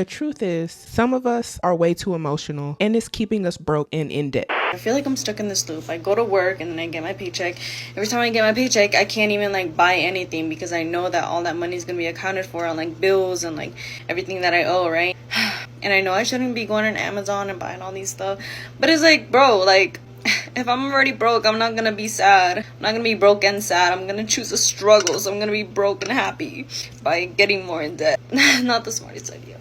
The truth is, some of us are way too emotional and it's keeping us broke and in debt. I feel like I'm stuck in this loop. I go to work and then I get my paycheck. Every time I get my paycheck, I can't even like buy anything because I know that all that money is going to be accounted for on like bills and like everything that I owe, right? And I know I shouldn't be going on Amazon and buying all these stuff. But it's like, bro, like if I'm already broke, I'm not going to be sad. I'm not going to be broke and sad. I'm going to choose a struggle. So I'm going to be broke and happy by getting more in debt. Not the smartest idea.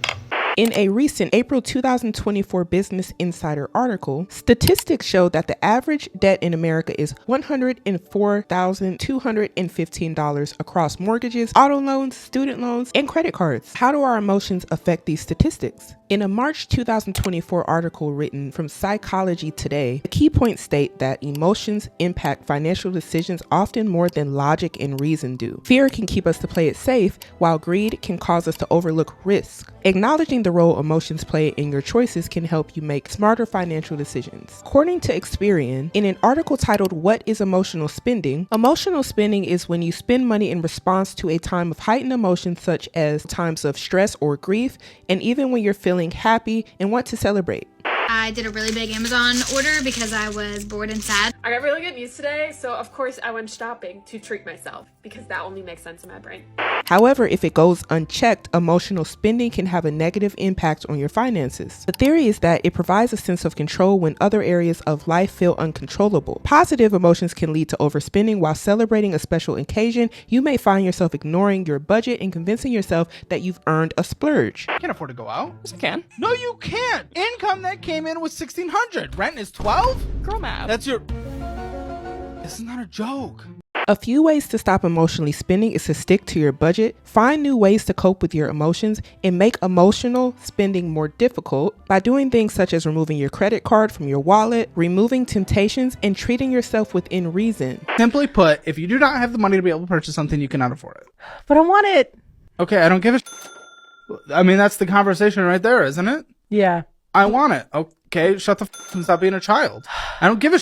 In a recent April 2024 Business Insider article, statistics show that the average debt in America is $104,215 across mortgages, auto loans, student loans, and credit cards. How do our emotions affect these statistics? In a March 2024 article written from Psychology Today, the key points state that emotions impact financial decisions often more than logic and reason do. Fear can keep us to play it safe, while greed can cause us to overlook risk. Acknowledging the role emotions play in your choices can help you make smarter financial decisions. According to Experian, in an article titled "What is Emotional Spending?" Emotional spending is when you spend money in response to a time of heightened emotions such as times of stress or grief, and even when you're feeling happy and want to celebrate. I did a really big Amazon order because I was bored and sad. I got really good news today, so of course I went shopping to treat myself because that only makes sense in my brain. However, if it goes unchecked, emotional spending can have a negative impact on your finances. The theory is that it provides a sense of control when other areas of life feel uncontrollable. Positive emotions can lead to overspending. While celebrating a special occasion, you may find yourself ignoring your budget and convincing yourself that you've earned a splurge. I can't afford to go out. Yes, I can. No, you can't. Income that came in was $1,600. Rent is $12. Girl math. That's your. This is not a joke. A few ways to stop emotionally spending is to stick to your budget, find new ways to cope with your emotions, and make emotional spending more difficult by doing things such as removing your credit card from your wallet, removing temptations, and treating yourself within reason. Simply put, if you do not have the money to be able to purchase something, you cannot afford it. But I want it. Okay, I don't give a. I mean, that's the conversation right there, isn't it? Yeah. I want it. Okay, shut the and stop being a child. I don't give a.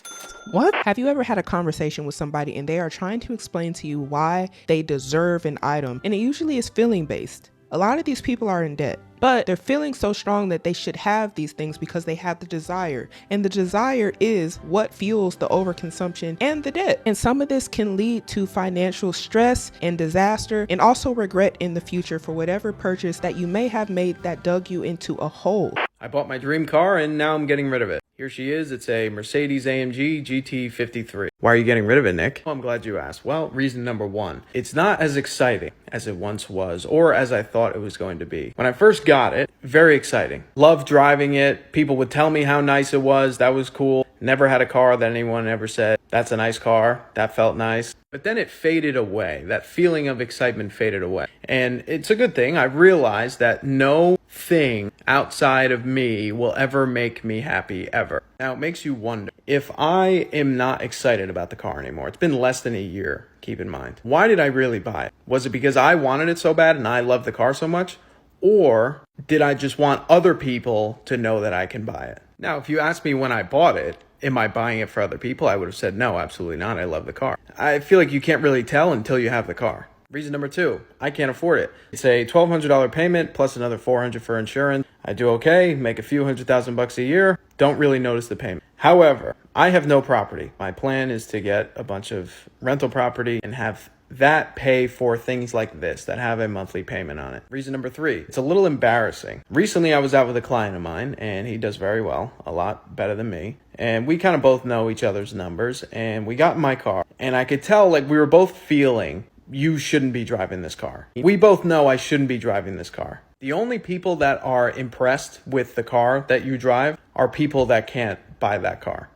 What? Have you ever had a conversation with somebody and they are trying to explain to you why they deserve an item, and it usually is feeling based? A lot of these people are in debt, but they're feeling so strong that they should have these things because they have the desire. And the desire is what fuels the overconsumption and the debt. And some of this can lead to financial stress and disaster, and also regret in the future for whatever purchase that you may have made that dug you into a hole. I bought my dream car and now I'm getting rid of it. Here she is. It's a Mercedes-AMG GT53. Why are you getting rid of it, Nick? Well, I'm glad you asked. Well, reason number one, it's not as exciting as it once was or as I thought it was going to be. When I first got it, very exciting. Loved driving it. People would tell me how nice it was. That was cool. Never had a car that anyone ever said, that's a nice car. That felt nice. But then it faded away. That feeling of excitement faded away. And it's a good thing. I realized that no thing outside of me will ever make me happy, ever. Now, it makes you wonder, if I am not excited about the car anymore, it's been less than a year, keep in mind. Why did I really buy it? Was it because I wanted it so bad and I love the car so much? Or did I just want other people to know that I can buy it? Now, if you ask me when I bought it, am I buying it for other people? I would have said, no, absolutely not. I love the car. I feel like you can't really tell until you have the car. Reason number two, I can't afford it. It's a $1,200 payment plus another $400 for insurance. I do okay, make a few $100,000 a year, don't really notice the payment. However, I have no property. My plan is to get a bunch of rental property and have that pay for things like this that have a monthly payment on it. Reason number three, it's a little embarrassing. Recently, I was out with a client of mine and he does very well, a lot better than me. And we kind of both know each other's numbers, and we got in my car and I could tell like we were both feeling, you shouldn't be driving this car. We both know I shouldn't be driving this car. The only people that are impressed with the car that you drive are people that can't buy that car.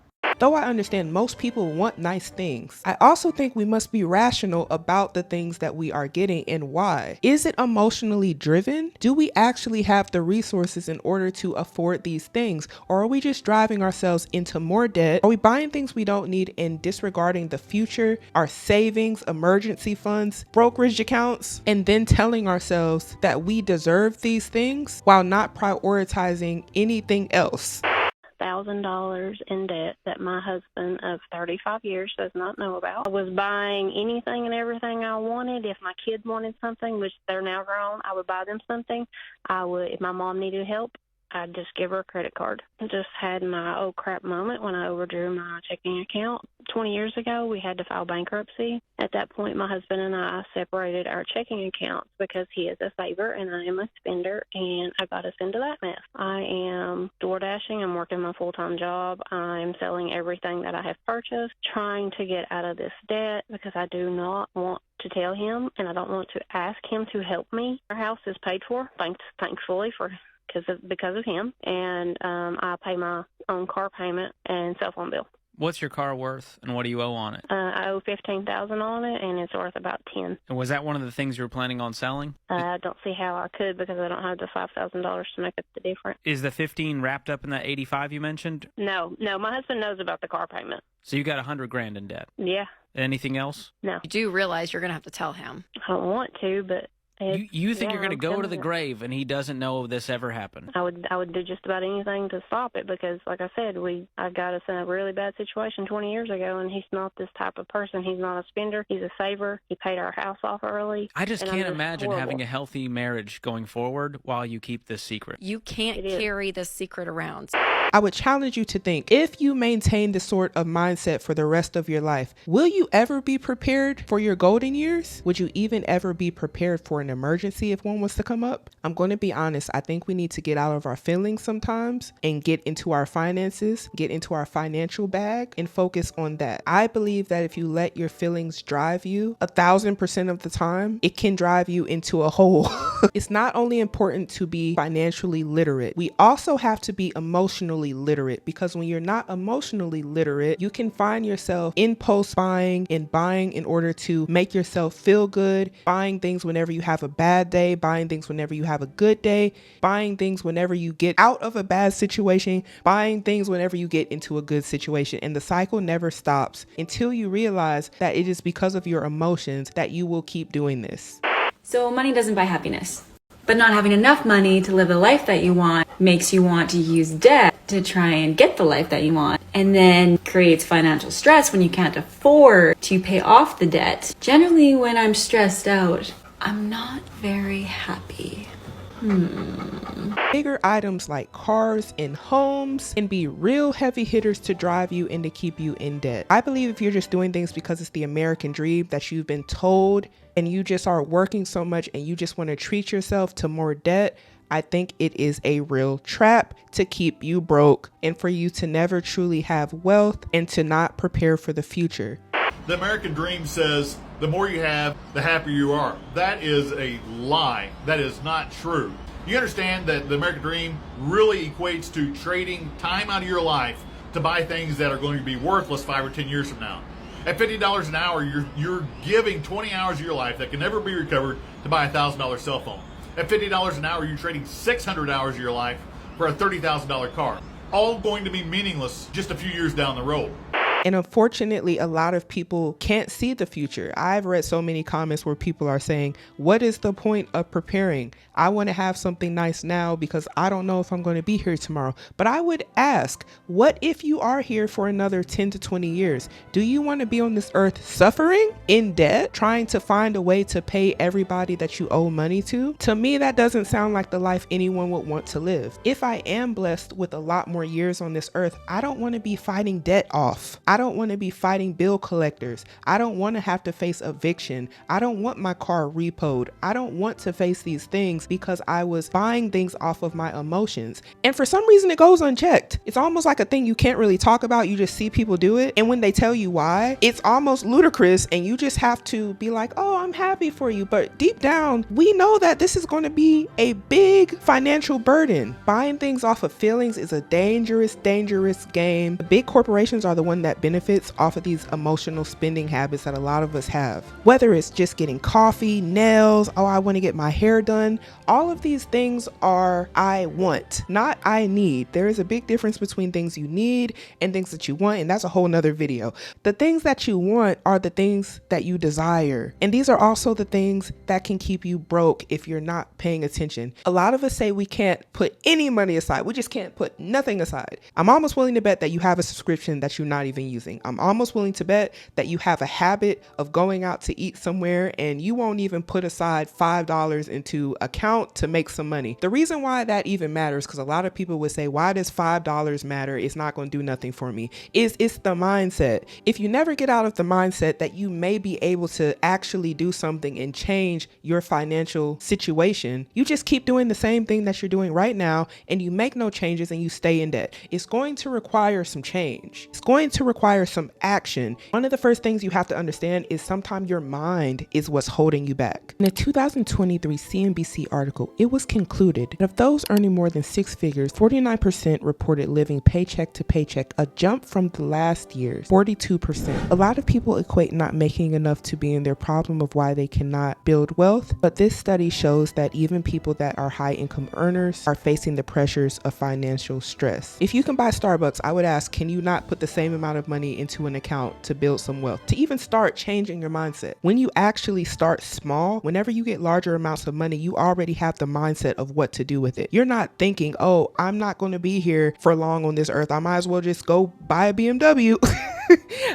Though I understand most people want nice things, I also think we must be rational about the things that we are getting and why. Is it emotionally driven? Do we actually have the resources in order to afford these things? Or are we just driving ourselves into more debt? Are we buying things we don't need and disregarding the future, our savings, emergency funds, brokerage accounts, and then telling ourselves that we deserve these things while not prioritizing anything else? $5,000 in debt that my husband of 35 years does not know about. I was buying anything and everything I wanted. If my kids wanted something, which they're now grown, I would buy them something. If my mom needed help, I'd just give her a credit card. I just had my oh crap moment when I overdrew my checking account. 20 years ago, we had to file bankruptcy. At that point, my husband and I separated our checking accounts because he is a saver and I am a spender, and I got us into that mess. I am door dashing. I'm working my full-time job. I'm selling everything that I have purchased, trying to get out of this debt because I do not want to tell him, and I don't want to ask him to help me. Our house is paid for, thankfully, because of him, and I pay my own car payment and cell phone bill. What's your car worth, and what do you owe on it? I owe $15,000 on it, and it's worth about $10,000. And was that one of the things you were planning on selling? I don't see how I could because I don't have the $5,000 to make up the difference. Is the $15,000 wrapped up in that $85,000 you mentioned? No, my husband knows about the car payment. So you got $100,000 in debt. Yeah. Anything else? No. You do realize you're going to have to tell him. I don't want to, but You think you're going to go to the grave and he doesn't know this ever happened? I would do just about anything to stop it because, like I said, I got us in a really bad situation 20 years ago, and he's not this type of person. He's not a spender. He's a saver. He paid our house off early. I just can't imagine having a healthy marriage going forward while you keep this secret. You can't carry this secret around. I would challenge you to think, if you maintain this sort of mindset for the rest of your life, will you ever be prepared for your golden years? Would you even ever be prepared for an emergency if one was to come up? I'm going to be honest. I think we need to get out of our feelings sometimes and get into our finances, get into our financial bag and focus on that. I believe that if you let your feelings drive you 1,000% of the time, it can drive you into a hole. It's not only important to be financially literate, we also have to be emotionally literate, because when you're not emotionally literate, you can find yourself impulse buying and buying in order to make yourself feel good, buying things whenever you have a bad day, buying things whenever you have a good day, buying things whenever you get out of a bad situation, buying things whenever you get into a good situation. And the cycle never stops until you realize that it is because of your emotions that you will keep doing this. So money doesn't buy happiness. But not having enough money to live the life that you want makes you want to use debt to try and get the life that you want, and then creates financial stress when you can't afford to pay off the debt. Generally, when I'm stressed out, I'm not very happy. Bigger items like cars and homes can be real heavy hitters to drive you and to keep you in debt. I believe if you're just doing things because it's the American dream that you've been told, and you just are working so much and you just want to treat yourself to more debt, I think it is a real trap to keep you broke and for you to never truly have wealth and to not prepare for the future. The American dream says the more you have, the happier you are. That is a lie. That is not true. You understand that the American dream really equates to trading time out of your life to buy things that are going to be worthless 5 or 10 years from now. At $50 an hour, you're giving 20 hours of your life that can never be recovered to buy a $1,000 cell phone. At $50 an hour, you're trading 600 hours of your life for a $30,000 car. All going to be meaningless just a few years down the road. And unfortunately, a lot of people can't see the future. I've read so many comments where people are saying, what is the point of preparing? I want to have something nice now because I don't know if I'm going to be here tomorrow. But I would ask, what if you are here for another 10 to 20 years? Do you want to be on this earth suffering, in debt, trying to find a way to pay everybody that you owe money to? To me, that doesn't sound like the life anyone would want to live. If I am blessed with a lot more years on this earth, I don't want to be fighting debt off. I don't want to be fighting bill collectors. I don't want to have to face eviction. I don't want my car repoed. I don't want to face these things because I was buying things off of my emotions. And for some reason, it goes unchecked. It's almost like a thing you can't really talk about. You just see people do it. And when they tell you why, it's almost ludicrous. And you just have to be like, oh, I'm happy for you. But deep down, we know that this is going to be a big financial burden. Buying things off of feelings is a dangerous, dangerous game. The big corporations are the one that benefits off of these emotional spending habits that a lot of us have. Whether it's just getting coffee, nails, oh, I want to get my hair done, All of these things are I want, not I need. There is a big difference between things you need and things that you want, and that's a whole nother video. The things that you want are the things that you desire, and these are also the things that can keep you broke if you're not paying attention. A lot of us say we can't put any money aside. We just can't put nothing aside. I'm almost willing to bet that you have a subscription that you're not even using. I'm almost willing to bet that you have a habit of going out to eat somewhere and you won't even put aside $5 into account to make some money. The reason why that even matters, because a lot of people would say, why does $5 matter? It's not going to do nothing for me. It's the mindset. If you never get out of the mindset that you may be able to actually do something and change your financial situation, you just keep doing the same thing that you're doing right now and you make no changes and you stay in debt. It's going to require some change. It's going to require some action. One of the first things you have to understand is sometimes your mind is what's holding you back. In a 2023 CNBC article, it was concluded that of those earning more than six figures, 49% reported living paycheck to paycheck, a jump from the last year's 42%. A lot of people equate not making enough to being their problem of why they cannot build wealth, but this study shows that even people that are high income earners are facing the pressures of financial stress. If you can buy Starbucks, I would ask, can you not put the same amount of money into an account to build some wealth, to even start changing your mindset? When you actually start small, whenever you get larger amounts of money, you already have the mindset of what to do with it. You're not thinking, oh, I'm not going to be here for long on this earth. I might as well just go buy a BMW.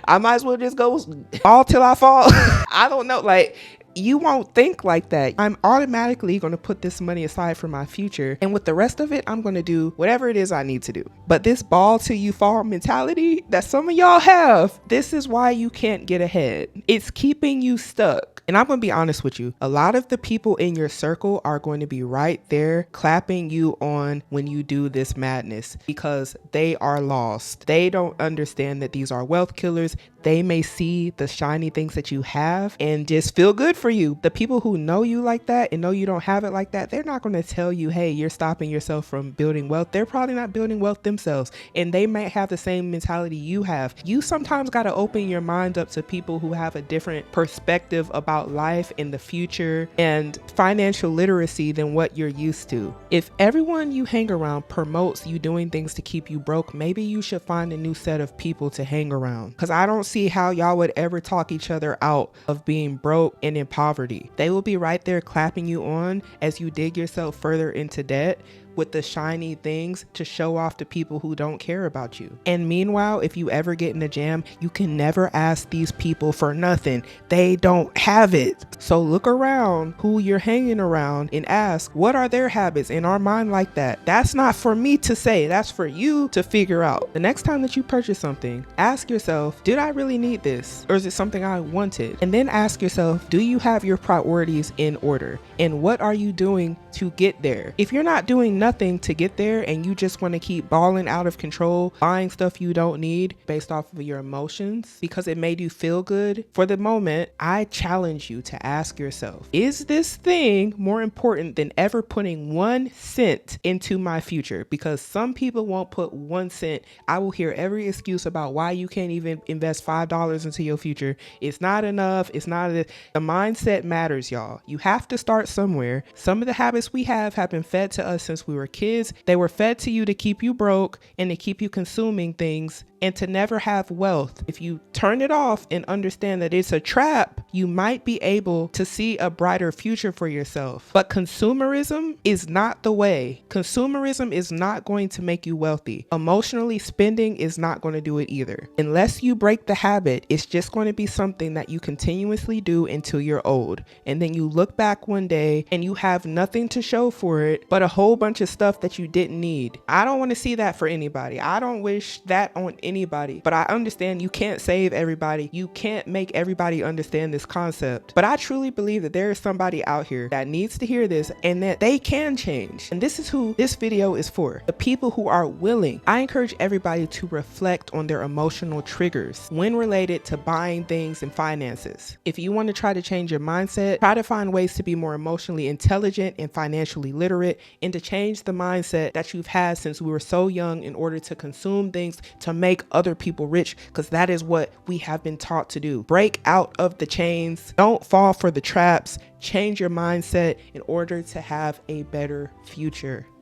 I might as well just go fall till I fall. I don't know. Like, you won't think like that. I'm automatically going to put this money aside for my future, and with the rest of it, I'm going to do whatever it is I need to do. But this ball till you fall mentality that some of y'all have, this is why you can't get ahead. It's keeping you stuck. And I'm going to be honest with you. A lot of the people in your circle are going to be right there clapping you on when you do this madness because they are lost. They don't understand that these are wealth killers. They may see the shiny things that you have and just feel good for you. The people who know you like that and know you don't have it like that, they're not going to tell you, hey, you're stopping yourself from building wealth. They're probably not building wealth themselves, and they might have the same mentality you have. You sometimes got to open your mind up to people who have a different perspective about life and the future and financial literacy than what you're used to. If everyone you hang around promotes you doing things to keep you broke, maybe you should find a new set of people to hang around, because I don't see how y'all would ever talk each other out of being broke and in poverty. They will be right there clapping you on as you dig yourself further into debt with the shiny things to show off to people who don't care about you. And meanwhile, if you ever get in a jam, you can never ask these people for nothing. They don't have it. So look around who you're hanging around and ask, what are their habits in our mind like that? That's not for me to say. That's for you to figure out. The next time that you purchase something, ask yourself, did I really need this? Or is it something I wanted? And then ask yourself, do you have your priorities in order? And what are you doing to get there? If you're not doing nothing to get there and you just want to keep balling out of control, buying stuff you don't need based off of your emotions because it made you feel good for the moment, I challenge you to ask yourself, is this thing more important than ever putting 1 cent into my future? Because some people won't put 1 cent. I will hear every excuse about why you can't even invest $5 into your future. It's not enough. It's not. The mindset matters, y'all. You have to start somewhere. Some of the habits we have been fed to us since we were kids. They were fed to you to keep you broke and to keep you consuming things and to never have wealth. If you turn it off and understand that it's a trap, you might be able to see a brighter future for yourself. But consumerism is not the way. Consumerism is not going to make you wealthy. Emotionally spending is not going to do it either. Unless you break the habit, it's just going to be something that you continuously do until you're old. And then you look back one day and you have nothing to show for it but a whole bunch of stuff that you didn't need. I don't want to see that for anybody. I don't wish that on anybody, but I understand you can't save everybody. You can't make everybody understand this concept, but I truly believe that there is somebody out here that needs to hear this and that they can change. And this is who this video is for, the people who are willing. I encourage everybody to reflect on their emotional triggers when related to buying things and finances. If you want to try to change your mindset, try to find ways to be more emotionally intelligent and financially literate and to change change the mindset that you've had since we were so young in order to consume things to make other people rich, because that is what we have been taught to do. Break out of the chains. Don't fall for the traps. Change your mindset in order to have a better future.